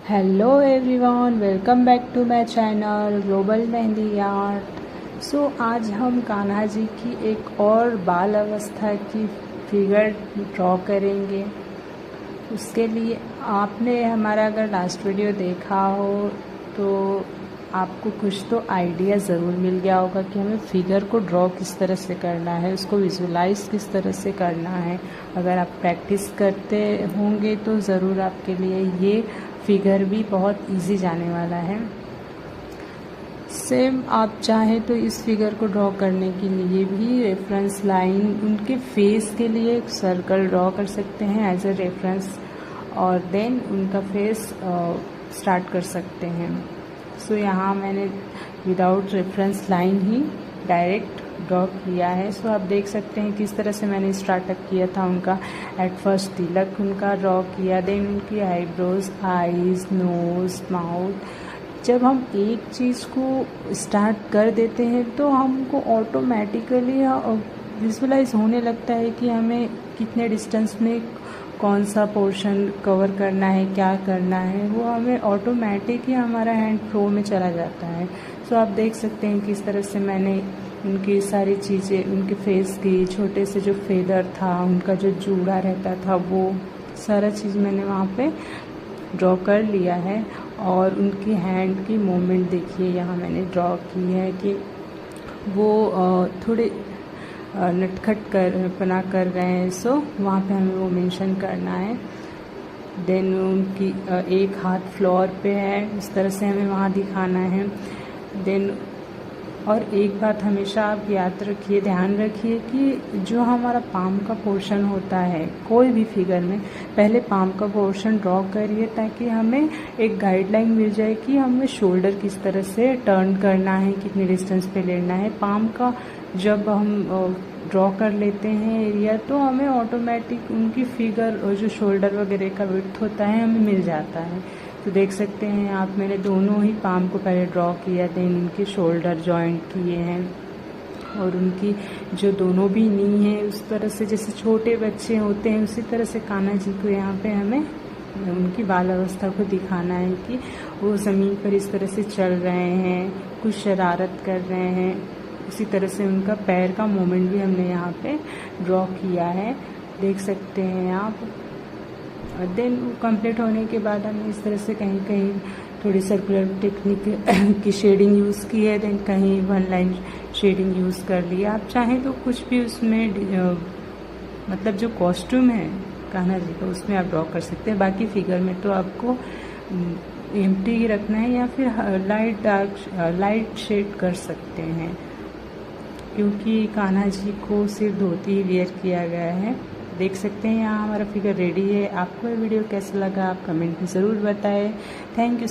Hello everyone, welcome back to my channel global mehndi art. So आज हम कान्हा जी की एक और बाल अवस्था की फिगर ड्रॉ करेंगे। उसके लिए आपने हमारा अगर लास्ट वीडियो देखा हो तो आपको कुछ तो आइडिया ज़रूर मिल गया होगा कि हमें फिगर को ड्रॉ किस तरह से करना है, उसको विजुलाइज किस तरह से करना है। अगर आप प्रैक्टिस करते होंगे तो ज़रूर आपके लिए ये फिगर भी बहुत इजी जाने वाला है। सेम आप चाहें तो इस फिगर को ड्रॉ करने के लिए भी रेफरेंस लाइन, उनके फेस के लिए एक सर्कल ड्रॉ कर सकते हैं एज अ रेफरेंस, और देन उनका फेस स्टार्ट कर सकते हैं। सो यहाँ मैंने विदाउट रेफरेंस लाइन ही डायरेक्ट ड्रॉ किया है। सो आप देख सकते हैं किस तरह से मैंने स्टार्टअप किया था। उनका एट फर्स्ट तिलक उनका ड्रॉ किया, देन उनकी आईब्रोज, आईज, नोज, माउथ। जब हम एक चीज़ को स्टार्ट कर देते हैं तो हमको ऑटोमेटिकली विजुलाइज होने लगता है कि हमें कितने डिस्टेंस में कौन सा पोर्शन कवर करना है, क्या करना है, वो हमें ऑटोमेटिक ही हमारा हैंड फ्लो में चला जाता है। सो आप देख सकते हैं किस तरह से मैंने उनकी सारी चीज़ें, उनके फेस की छोटे से जो फेदर था, उनका जो जूड़ा रहता था, वो सारा चीज़ मैंने वहाँ पे ड्रॉ कर लिया है। और उनकी हैंड की मूवमेंट देखिए, यहाँ मैंने ड्रॉ की है कि वो थोड़े नटखट बना कर रहे हैं। सो वहाँ पे हमें वो मेंशन करना है। देन उनकी एक हाथ फ्लोर पे है, इस तरह से हमें वहाँ दिखाना है। देन और एक बात हमेशा आप याद रखिए, ध्यान रखिए कि जो हमारा पाम का पोर्शन होता है कोई भी फिगर में, पहले पाम का पोर्शन ड्रॉ करिए ताकि हमें एक गाइडलाइन मिल जाए कि हमें शोल्डर किस तरह से टर्न करना है, कितने डिस्टेंस पे लेना है। पाम का जब हम ड्रॉ कर लेते हैं एरिया तो हमें ऑटोमेटिक उनकी फिगर और जो शोल्डर वगैरह का विड्थ होता है हमें मिल जाता है। तो देख सकते हैं आप, मैंने दोनों ही पाम को पहले ड्रॉ किया, देन उनके शोल्डर जॉइंट किए हैं, और उनकी जो दोनों भी नी है उस तरह से जैसे छोटे बच्चे होते हैं उसी तरह से कान्हा जी को यहाँ पे हमें उनकी बाल अवस्था को दिखाना है कि वो ज़मीन पर इस तरह से चल रहे हैं, कुछ शरारत कर रहे हैं। उसी तरह से उनका पैर का मूवमेंट भी हमने यहाँ पे ड्रॉ किया है, देख सकते हैं आप। और देन कंप्लीट होने के बाद हमने इस तरह से कहीं कहीं थोड़ी सर्कुलर टेक्निक की शेडिंग यूज़ की है, देन कहीं वन लाइन शेडिंग यूज़ कर लिया। आप चाहें तो कुछ भी उसमें मतलब जो कॉस्ट्यूम है कान्हा जी का उसमें आप ड्रॉ कर सकते हैं। बाकी फिगर में तो आपको एम्प्टी रखना है या फिर लाइट डार्क लाइट शेड कर सकते हैं, क्योंकि कान्हा जी को सिर्फ धोती ही वेयर किया गया है। देख सकते हैं यहाँ हमारा फिगर रेडी है। आपको ये वीडियो कैसा लगा आप कमेंट में ज़रूर बताएं। Thank you.